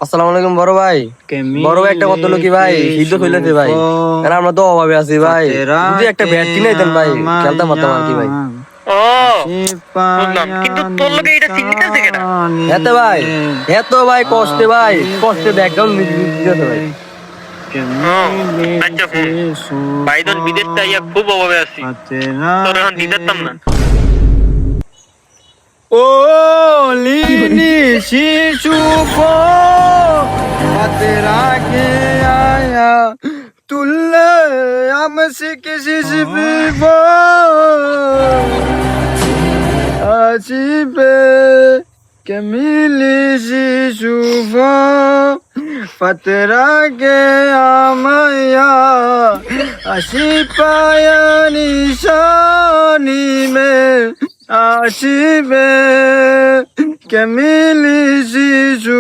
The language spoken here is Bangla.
আসসালামু আলাইকুম বড় ভাই। বড় ভাই একটা কথা হলো কি ভাই, ঈদ চলেছে ভাই, আর আমরা তো অভাবে আছি ভাই, যদি একটা ব্যাট কিনে দিতেন ভাই খেলতে পারতাম আর কি ভাই। ও বুঝলাম, কিন্তু তোর লগে এটা চিন্তা আছে কেটা? এত ভাই, এত ভাই কষ্টে ভাই, কষ্টে ব্যাকগ্রাউন্ড দিতে ভাই। ও আচ্ছা শুন, বাইদন বিদেশ চাইয়া খুব অভাবে আছি, তোর এখন দিতাম না। ও লিনি শিশু को मत राखे आया तुल्ले हमसे किसी से भी वो आजीबे के मिली शिशु को फतरा के आमया आशी पाया निशानी में आशिबे के मिली शिशु